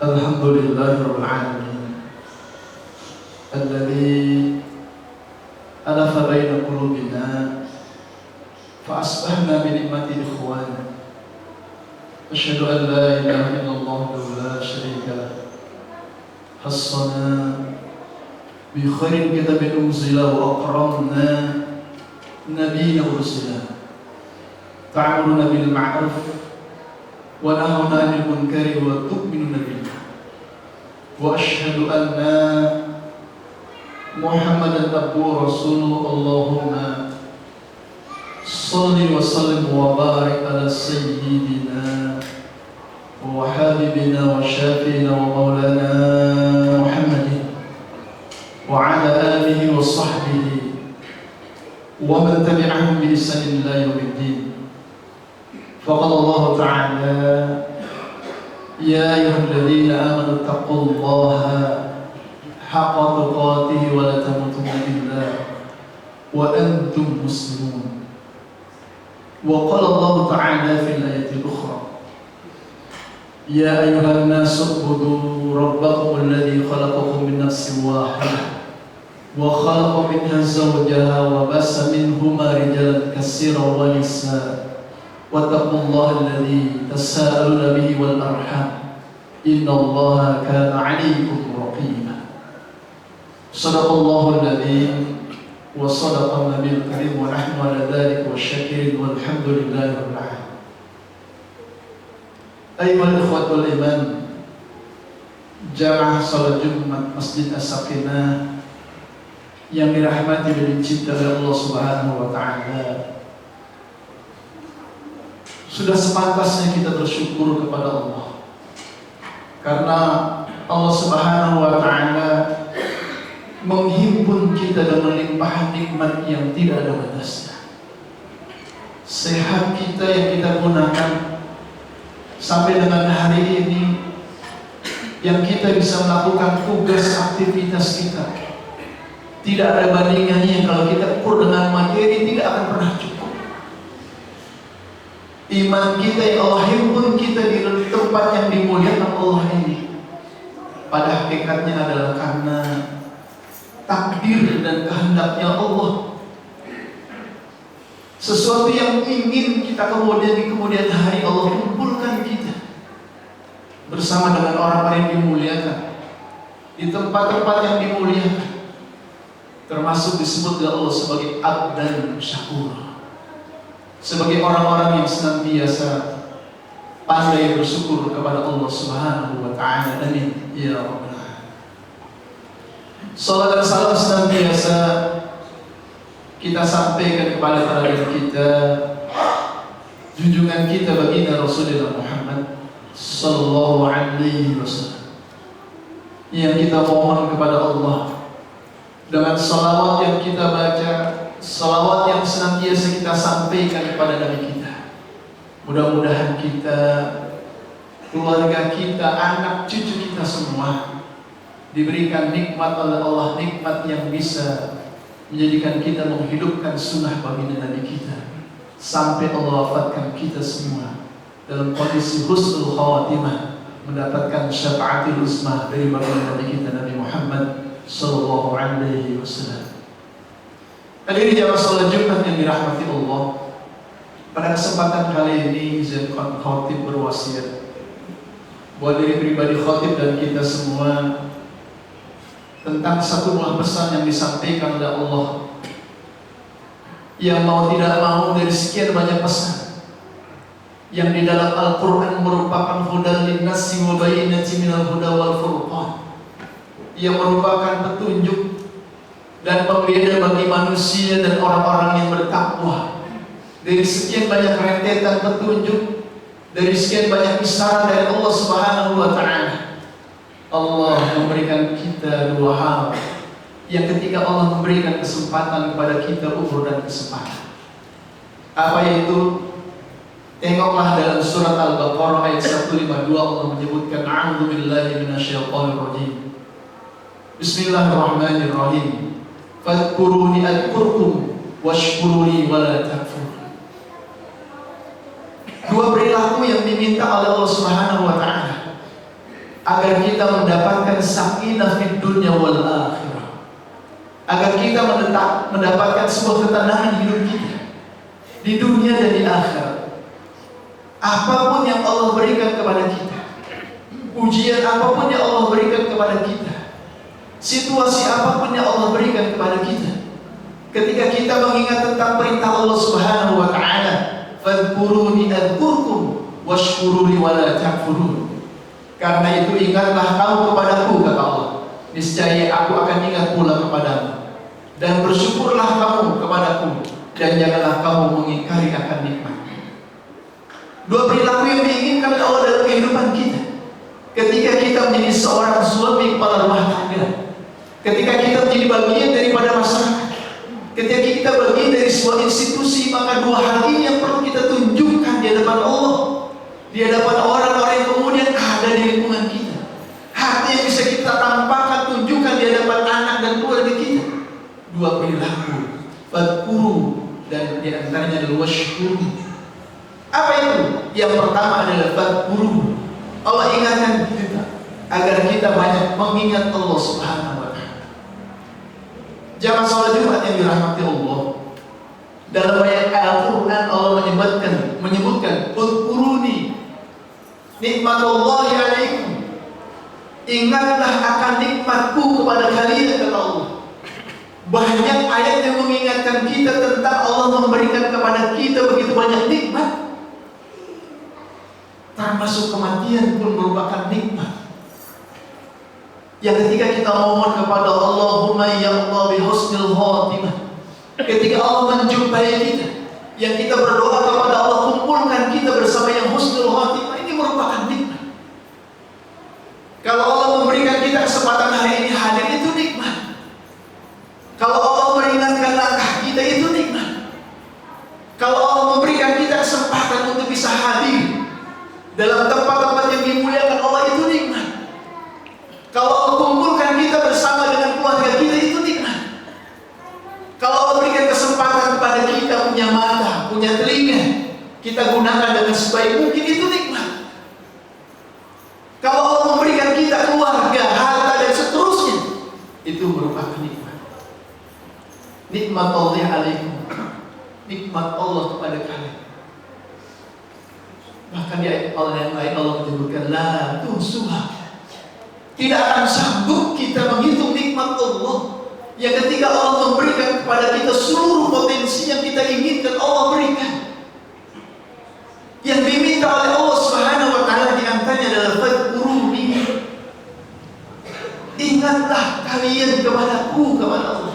Alhamdulillahirabbil alamin alladzi alafa baina qulubina fa asbahna bi ni'mati ikhwana. Asyhadu an la ilaha illallah wa la syarika lah. Hassana bi khairin kitabin unzila wa akramna nabiyyan rusula. Ta'muruna bil ma'ruf wa nahuna 'anil munkari wa tu'minuna billah. Wa asyhadu anna Muhammadan abduhu rasuluhu. Allahumma shalli wa sallim wa barik ala sayyidina wa habibina wa syafiina wa maulana Muhammadin wa ala alihi wa sahbihi wa man tabi'ahum bi ihsanin ila yaumiddin. Faqala Allah ta'ala ya ayyuhalladzina amanu taqullaha haqqa tuqatih wa la tamutunna illa wa antum muslimun. Wa qala Allah ta'ala fil ayati al-ukhra ya ayyuhan nasu ubudu rabbakum alladhi khalaqakum min nafsin wahidah wa khalaqa minha zawjaha wa bassa minhuma rijalan katsiran wa nisaa wattaqullaha alladzi tasaaluna bihi wal arham innallaha kana 'alaykum raqiba. Shadaqallahu alladzi wa sadaqa nabiyul karim wa nahnu 'ala dzalika wasyakirin walhamdulillahi rabbil alamin. Ayyuhal ikhwatul iman, jamaah salat Jumat Masjid As-Sakinah yang dirahmati dan dicintai oleh Allah Subhanahu wa taala. Sudah sepantasnya kita bersyukur kepada Allah, karena Allah Subhanahu wa ta'ala menghimpun kita dengan limpahan nikmat yang tidak ada batasnya. Sehat kita yang kita gunakan sampai dengan hari ini, yang kita bisa melakukan tugas aktivitas kita, tidak ada bandingannya. Kalau kita ukur dengan materi, tidak akan pernah cukup. Iman kita yang Allah himpun kita di tempat yang dimuliakan Allah ini, pada hakikatnya adalah karena takdir dan kehendaknya Allah. Sesuatu yang ingin kita kemudian di kemudian hari Allah kumpulkan kita bersama dengan orang-orang yang dimuliakan di tempat-tempat yang dimuliakan, termasuk disebut oleh Allah sebagai abdan syakur, sebagai orang-orang yang senantiasa pandai bersyukur kepada Allah Subhanahu wa ta'ala. Amin ya rabbal alamin. Salat dan salam senantiasa kita sampaikan kepada teladan kita, junjungan kita baginda Rasulullah Muhammad sallallahu alaihi wasallam, yang kita mohon kepada Allah dengan salawat yang kita baca, salawat yang senantiasa kita sampaikan kepada Nabi kita. Mudah-mudahan kita, keluarga kita, anak cucu kita semua diberikan nikmat oleh Allah, nikmat yang bisa menjadikan kita menghidupkan sunnah baginda Nabi kita sampai Allah wafatkan kita semua dalam kondisi husnul khawatimah, mendapatkan syafaatul uzmah dari baginda Nabi kita Nabi Muhammad sallallahu alaihi wasallam. Hadirin jamaah salat Jumat yang dirahmati Allah, pada kesempatan kali ini izin khatib berwasiat buat diri pribadi khatib dan kita semua tentang satu buah pesan yang disampaikan oleh Allah, yang mau tidak mau dari sekian banyak pesan yang di dalam Al-Quran merupakan hudan linnasi wa bayyinatin minal huda wal furqan, yang merupakan petunjuk dan pembeda bagi manusia dan orang-orang yang bertakwa. Dari sekian banyak rentetan petunjuk, dari sekian banyak isyarat dari Allah Subhanahu wa ta'ala, Allah memberikan kita dua hal yang ketika Allah memberikan kesempatan kepada kita umur dan kesempatan. Apa yaitu? Tengoklah dalam surat Al-Baqarah ayat 152, Allah menyebutkan a'udzu billahi minasyaitonir rajim. Bismillahirrahmanirrahim. Fadhkuruni adkurkum washkuruni wala takfurun. Dua perilaku yang diminta oleh Allah Subhanahu wa ta'ala agar kita mendapatkan sakinah fid dunya wal akhirah, agar kita mendapatkan sebuah ketenangan hidup kita di dunia dan di akhirat. Apapun yang Allah berikan kepada kita, ujian apapun yang Allah berikan kepada kita, situasi apapun yang Allah berikan kepada kita, ketika kita mengingat tentang perintah Allah Subhanahu wa taala, fadhkuruni adzkurkum washkuruli wala takfurun. Karena itu ingatlah kamu kepadaku, kata Allah, niscaya aku akan ingat pula kepadamu, dan bersyukurlah kamu kepadaku, dan janganlah kamu mengingkari akan nikmat. Dua perilaku yang diinginkan oleh Allah dalam kehidupan kita. Ketika kita menjadi seorang suami kepala rumah tangga, ketika kita menjadi bagian daripada masyarakat, ketika kita bagian dari sebuah institusi, maka dua hal ini yang perlu kita tunjukkan di hadapan Allah, di hadapan orang-orang yang kemudian ada di lingkungan kita. Hati yang bisa kita tampakkan, tunjukkan di hadapan anak dan keluarga kita. Dua perilaku, fadhkuru, dan di antaranya adalah washkuru. Apa itu? Yang pertama adalah fadhkuru. Allah ingatkan kita agar kita banyak mengingat Allah Subhanahu wa taala. Jamaah salat Jumat yang dirahmati Allah, dalam ayat Al-Qur'an Allah menyebutkan udhkuruni nikmatullahi alaikum. Ingatlah akan nikmatku kepada kalian, kata Allah. Banyak ayat yang mengingatkan kita tentang Allah memberikan kepada kita begitu banyak nikmat. Termasuk kematian pun merupakan nikmat. Yang ketika kita mohon kepada Allahumma ya Allah bihusnil khatimah, ketika Allah menjumpai kita, yang kita berdoa kepada Allah, kumpulkan kita bersama yang husnul khatimah, ini merupakan nikmat. Kalau Allah memberikan kita kesempatan hari ini hadir, itu nikmat. Kalau Allah meringankan langkah kita, itu nikmat. Kalau Allah memberikan kita kesempatan untuk bisa hadir dalam tempat-tempat yang dimuliakan Allah, itu nikmat. Kalau Allah kumpulkan kita bersama dengan keluarga kita, itu nikmat. Kalau Allah berikan kesempatan kepada kita punya mata, punya telinga, kita gunakan dengan sebaik mungkin, itu nikmat. Kalau Allah memberikan kita keluarga, harta, dan seterusnya, itu merupakan nikmat. Nikmat Allah alaikum, nikmat Allah kepada kalian. Bahkan di ayat Allah yang lain Allah menyebutkan la tuhsuha. Tidak akan sanggup kita menghitung nikmat Allah yang ketika Allah memberikan kepada kita seluruh potensi yang kita inginkan, Allah berikan. Yang diminta oleh Allah Subhanahu wa taala di antaranya adalah fadhkuruni. Ingatlah kalian kepadaku, kepada Allah.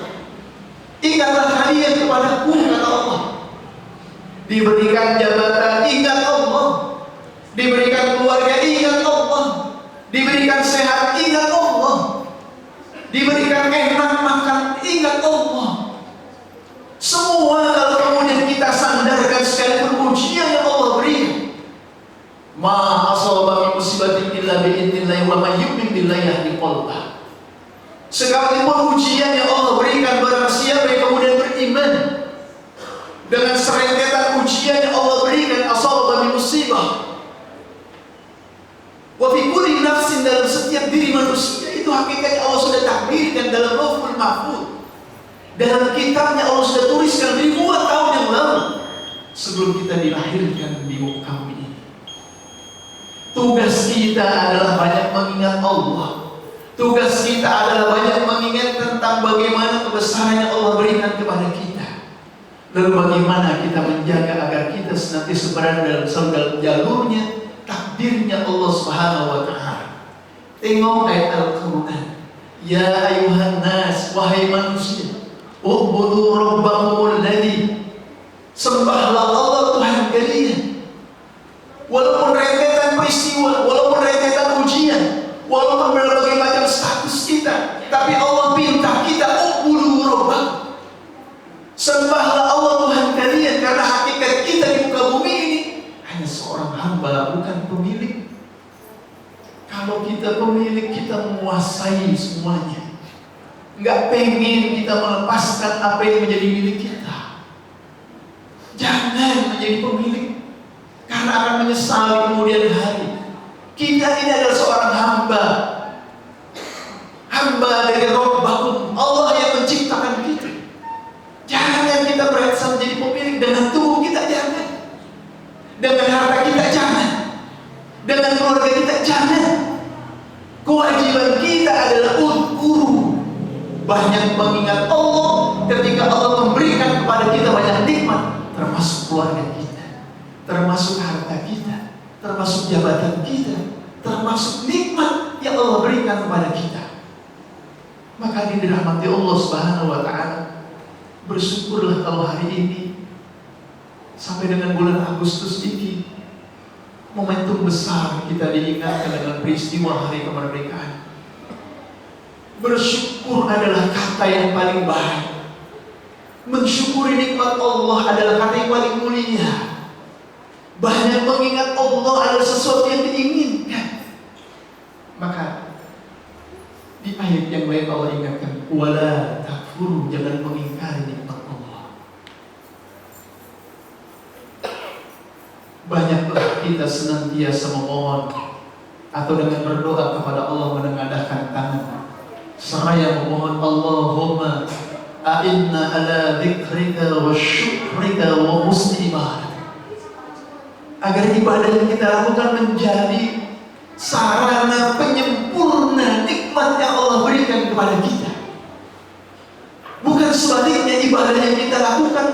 Ingatlah kalian kepadaku, kata Allah. Diberikan jabatan, ingat Allah. Diberikan keluarga, ingat Allah. Diberikan sehat, ingat Allah. Diberikan enak makan, ingat Allah. Semua kalau kemudian kita sandarkan sekalipun ujian yang Allah beri, ma asaba min musibatin illa bi idznillah wa may yu'min billahi yahdi qalbah. Sekalipun ujian yang Allah berikan, barang siapa yang kemudian beriman dengan serentetan ujian yang Allah berikan, asaba min musibah wa fi kulli nafsin, dalam setiap diri manusia, itu hakikatnya Allah sudah takdirkan dalam Lauhul Mahfuz. Dalam kitabnya Allah sudah tuliskan ribuan tahun yang lalu sebelum kita dilahirkan di muka bumi ini. Tugas kita adalah banyak mengingat Allah. Tugas kita adalah banyak mengingat tentang bagaimana kebesaran yang Allah berikan kepada kita. Lalu bagaimana kita menjaga agar kita senantiasa berada dalam jalurnya, takdirnya Allah Subhanahu wa taala. Tengok ayat Al-Qur'an. Ya ayuhan nas, wahai manusia, u'budu rabbakumul ladzi, sembahlah Allah Tuhan kalian. Walaupun rentetan peristiwa, walaupun rentetan ujian, walaupun berbagai macam status kita, tapi Allah minta kita u'budu rabbakum. Sembahlah Allah Tuhan kalian, karena hakikat kita di muka bumi ini hanya seorang hamba, bukan pemilik. Kalau kita pemilik, kita menguasai semuanya. Nggak pengen kita melepaskan apa yang menjadi milik kita. Jangan menjadi pemilik, karena akan menyesal di kemudian hari. Kita ini adalah seorang hamba hamba dari Rabbakum, Allah yang menciptakan kita. Jangan kita berusaha menjadi pemilik dengan tubuh kita, jangan. Dengan harta kita, jangan. Dengan keluarga kita, jangan. Kewajiban kita adalah uzkuru, banyak mengingat Allah ketika Allah memberikan kepada kita banyak nikmat, termasuk keluarga kita, termasuk harta kita, termasuk jabatan kita, termasuk nikmat yang Allah berikan kepada kita. Maka dirahmati Allah Subhanahu wa Ta'ala, bersyukurlah kalau hari ini sampai dengan bulan Agustus ini momentum besar kita diingatkan dengan peristiwa hari kemerdekaan. Bersyukur adalah kata yang paling baik. Mensyukuri nikmat Allah adalah kata yang paling mulia. Banyak mengingat Allah adalah sesuatu yang diinginkan. Maka di ayat yang lain Allah ingatkan, wala takfuru, jangan mengingkari nikmat Allah. Banyaklah kita senantiasa memohon atau dengan berdoa kepada Allah menengadahkan tangan seraya memohon, Allahumma a'inna ala dzikrika wa syukrika wa husni ibadah, agar ibadah yang kita lakukan menjadi sarana penyempurna nikmat yang Allah berikan kepada kita. Bukan sebaliknya ibadah yang kita lakukan,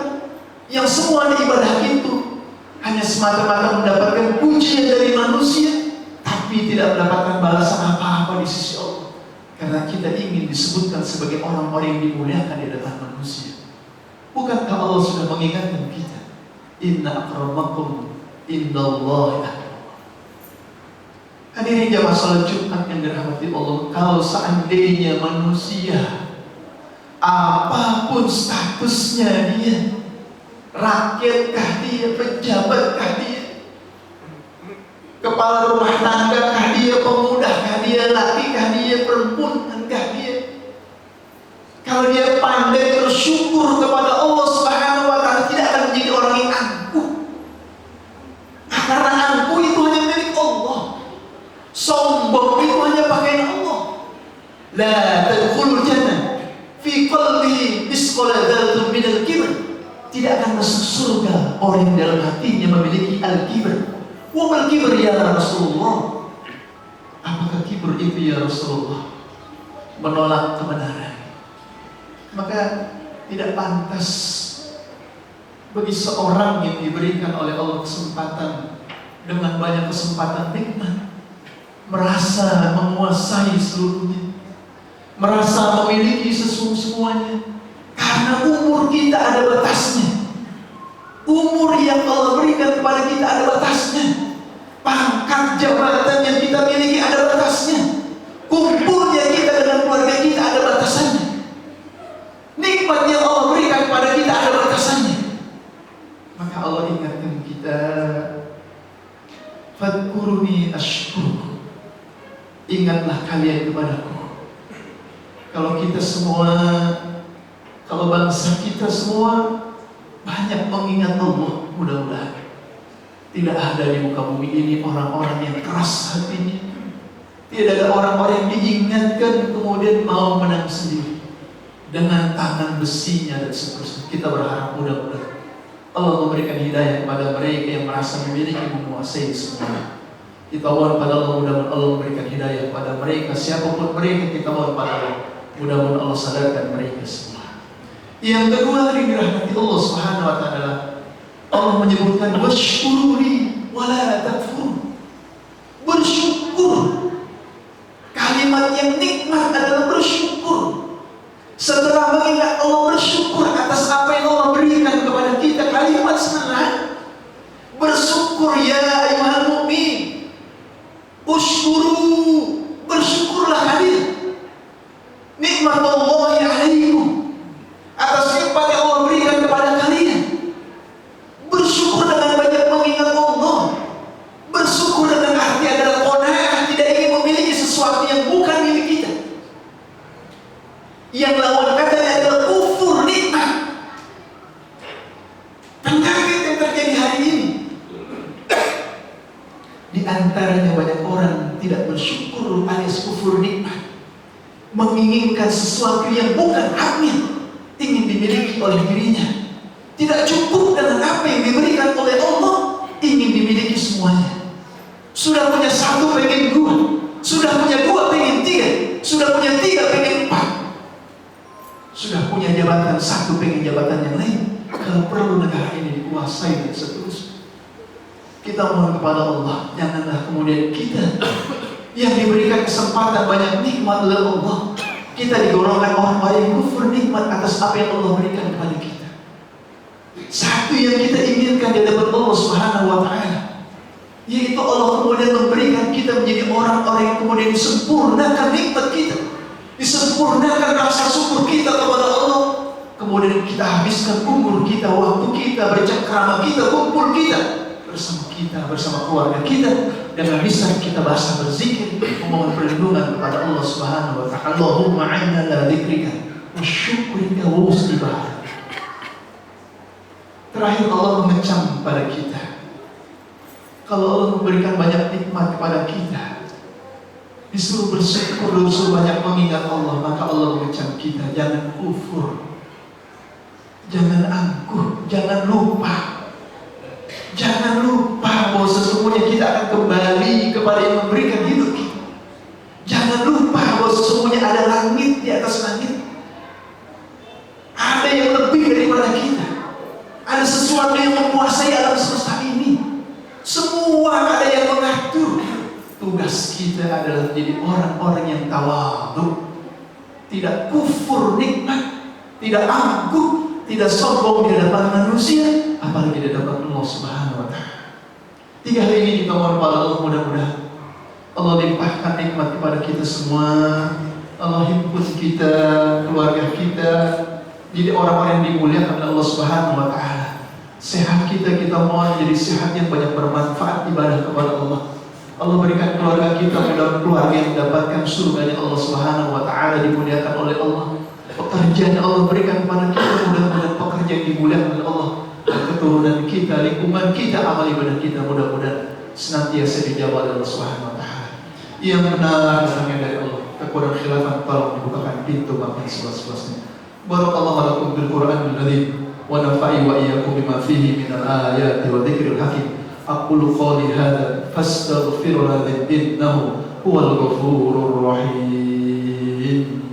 yang semua ibadah itu hanya semata-mata mendapatkan pujian dari manusia, tapi tidak mendapatkan balasan apa-apa di sisi Allah. Karena kita ingin disebutkan sebagai orang-orang yang dimuliakan di depan manusia. Bukankah Allah sudah mengingatkan kita, inna akramakum indallahi atqakum. Hadirin jamaah salat Jumat yang dirahmati Allah, kalau seandainya manusia apapun statusnya dia, rakyatkah dia, pejabatkah dia, kepala rumah tanggakah dia, pemudakah dia, lakikah dia, perempuankah dia, kalau dia pandai bersyukur kepada Allah Subhanahu wa Ta'ala, tidak akan menjadi orang yang angkuh. Karena angkuh itu hanya milik Allah, sombong itu hanya pakaian Allah. La tadkhulul jannah fi qalbihi misqala dzarratin minal kibr, tidak akan masuk surga orang yang dalam hatinya memiliki al-kibr. Wa mal kibr ya Rasulullah? Apakah kibr itu ya Rasulullah? Menolak kebenaran. Maka tidak pantas bagi seorang yang diberikan oleh Allah kesempatan dengan banyak kesempatan nikmat, merasa menguasai seluruhnya, merasa memiliki semuanya. Karena umur kita ada batasnya. Umur yang Allah berikan kepada kita ada batasnya. Pangkat jabatan yang kita miliki ada batasnya. Kumpulnya kita dengan keluarga kita ada batasannya. Nikmat yang Allah berikan kepada kita ada batasannya. Maka Allah ingatkan kita, fadkuruni ashkurukum, ingatlah kalian kepadaku. Kalau kita semua, kalau bangsa kita semua banyak mengingat Allah, mudah-mudahan tidak ada di muka bumi ini orang-orang yang keras hatinya. Tidak ada orang-orang yang diingatkan kemudian mau menang sendiri dengan tangan besinya dan seterusnya. Kita berharap mudah-mudahan Allah memberikan hidayah kepada mereka yang merasa memiliki, menguasai semuanya. Kita mohon pada Allah, mudah-mudahan Allah memberikan hidayah kepada mereka, siapapun mereka. Kita mohon pada Allah, mudah-mudahan Allah sadarkan mereka semua. Yang kedua, yang dirahmati Allah Subhanahu wa Ta'ala, Allah menyebutkan washkuruni wala takfur. Bersyukur. Kalimat yang nikmat adalah bersyukur. Setelah mengingat Allah, bersyukur atas apa yang Allah berikan kepada kita. Kalimat senang. Bersyukur ya ayyuhal mu'min. Usykuru. Bersyukurlah kalian. Nikmat Allah alaikum, atas nikmat yang Allah berikan kepada kalian. Bersyukur dengan banyak mengingat Allah. Bersyukur dengan arti adalah qanaah, tidak ingin memiliki sesuatu yang bukan milik kita. Yang lawan katanya adalah kufur nikmat. Penyakit yang terjadi hari ini, di antaranya banyak orang tidak bersyukur alias kufur nikmat, menginginkan sesuatu yang bukan haknya, ingin dimiliki oleh dirinya, tidak cukup dengan apa yang diberikan oleh Allah, ingin dimiliki semuanya. Sudah punya satu pengen dua, sudah punya dua pengen tiga, sudah punya tiga pengen empat, sudah punya jabatan satu pengen jabatan yang lain. Kalau perlu negara ini dikuasai dan seterusnya. Kita mohon kepada Allah, janganlah kemudian kita yang diberikan kesempatan banyak nikmat oleh Allah, kita digolongkan orang-orang yang kufur nikmat atas apa yang Allah berikan kepada kita. Satu yang kita inginkan di hadapan Allah Subhanahu wa Ta'ala, yaitu Allah kemudian memberikan kita menjadi orang-orang yang kemudian disempurnakan nikmat kita, disempurnakan rasa syukur kita kepada Allah. Kemudian kita habiskan umur kita, waktu kita, bercengkrama kita, kumpul kita bersama keluarga kita, dengan lisan kita bahasa berzikir, memohon perlindungan kepada Allah Subhanahu wa Ta'ala. Allahumma a'inna ala dzikrika wa syukrika wa husni ibadatik. Terakhir, Allah mengecam pada kita. Kalau Allah memberikan banyak nikmat kepada kita, disuruh bersyukur, disuruh banyak mengingat Allah, maka Allah mengecam kita. Jangan kufur, jangan angkuh, jangan lupa. Jangan lupa bahwa sesungguhnya kita akan kembali kepada yang memberikan hidup kita. Jangan lupa bahwa sesungguhnya ada langit di atas langit. Ada yang lebih daripada kita. Ada sesuatu yang menguasai alam semesta ini. Semua ada yang mengatur. Tugas kita adalah menjadi orang-orang yang tawadhu, tidak kufur nikmat, tidak angkuh, tidak sombong di hadapan manusia, apalagi di hadapan Allah Subhanahu wa Ta'ala. 3 hari ini kita mohon kepada Allah, mudah-mudahan Allah limpahkan nikmat kepada kita semua. Allah himpun kita, keluarga kita, jadi orang-orang yang dimuliakan oleh Allah Subhanahu wa Ta'ala. Sehat kita mohon jadi sehat yang banyak bermanfaat, ibadah kepada Allah. Allah berikan keluarga kita mudah keluarga yang mendapatkan surganya Allah Subhanahu wa Ta'ala, dimuliakan oleh Allah. Pekerjaan Allah berikan kepada kita, mudah-mudahan pekerjaan dimuliakan oleh Allah. Dan keturunan kita, lingkungan kita, amal ibadah kita, mudah-mudahan senantiasa dijawab oleh Allah Subhanahu wa Ta'ala. Yang benar datangnya dari Allah. Kekurangan khilafan tolong dibukakan pintu maafkan seluas-luasnya. Barakallahu lakum bil Qur'anil Karim wa nafa'i wa iyyakum bima fihi minal ayati wa dzikril hakim. Aqulu qawli hadza fastaghfiruhu innahu huwal ghafurur rahim.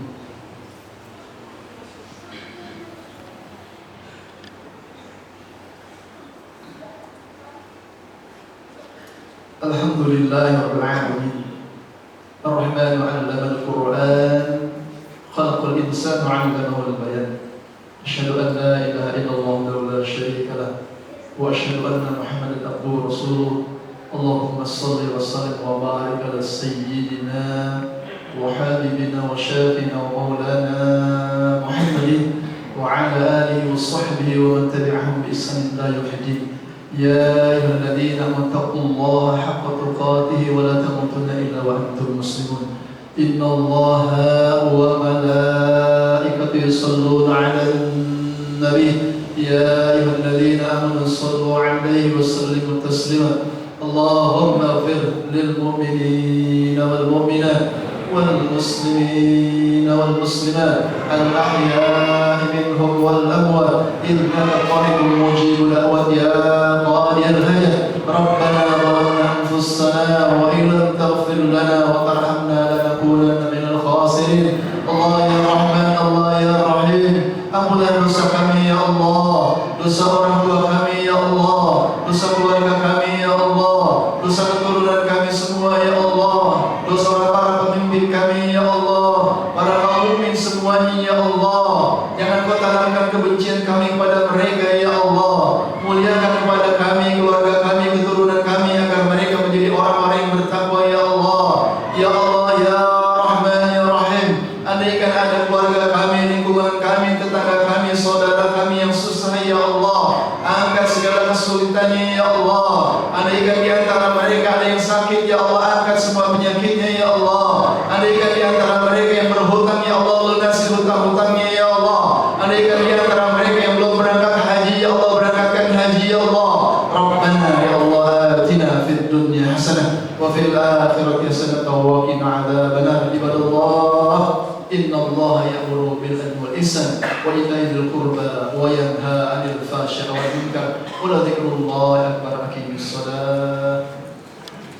Alhamdulillahi rabbil alamin. Ar-Rahman 'allama al-Qur'an, khalaqal insana 'allamahu al-bayan. Asyhadu an la ilaha illallah wa la syarika lah, wa asyhadu anna Muhammadan abduhu wa rasuluh. Allahumma shalli wa sallim wa barik ala sayyidina wa habibina wa syafina wa maulana Muhammadin wa ala alihi wa sahbihi wa man tabi'ahum bi ihsan ila yaumil. يا أيها الذين آمنوا اتقوا الله حق تقاته ولا تموتن إلا وأنتم مسلمون. إن الله وملائكته يصلون على النبي يا أيها الذين آمنوا صلوا عليه وسلموا تسليما. اللهم اغفر للمؤمنين والمؤمنات والمسلمين والمسلمات الأحياء منهم والأموات إنك قريب مجيب الدعوات يا قاضي الحاجات. ربنا ظلمنا أنفسنا وإن لم تغفر لنا وترحمنا لنكونن من الخاسرين. الله يا رحمن, Allah ya Rahim, ampunlah dosa kami ya Allah, dosa orang tua kami ya Allah, dosa keluarga kami ya Allah, dosa keturunan kami semua ya Allah, dosa para pemimpin kami ya Allah, para kaum mukmin semuanya ya Allah. Jangan kau tanamkan kebencian kami kepada mereka ya Allah. Muliakan kepada kami, keluarga kami, keturunan kami, agar mereka menjadi orang-orang yang bertakwa ya Allah. Ya Allah ya Rahman ya Rahim, andaikan ada keluarga kami, lingkungan kami, tetangga kami, saudara kami yang susah ya Allah, angkat segala kesulitannya ya Allah. Andaikan di antara mereka ada yang sakit ya Allah, angkat semua penyakitnya ya Allah. Andaikan di antara mereka yang berhutang ya Allah, lunasi hutang-hutangnya ya Allah. Andaikan di antara mereka yang belum berangkat haji ya Allah, berangkatkan haji ya Allah. Rabbana ya Allah, atina fid dunya hasanah وفي الآخرة حسنة وقنا عذاب النار. عباد الله إن الله يأمر بالعدل والإحسان وإيتاء ذي القربى وينهى عن الفحشاء والمنكر ولذكر الله أكبر. أقيموا الصلاة.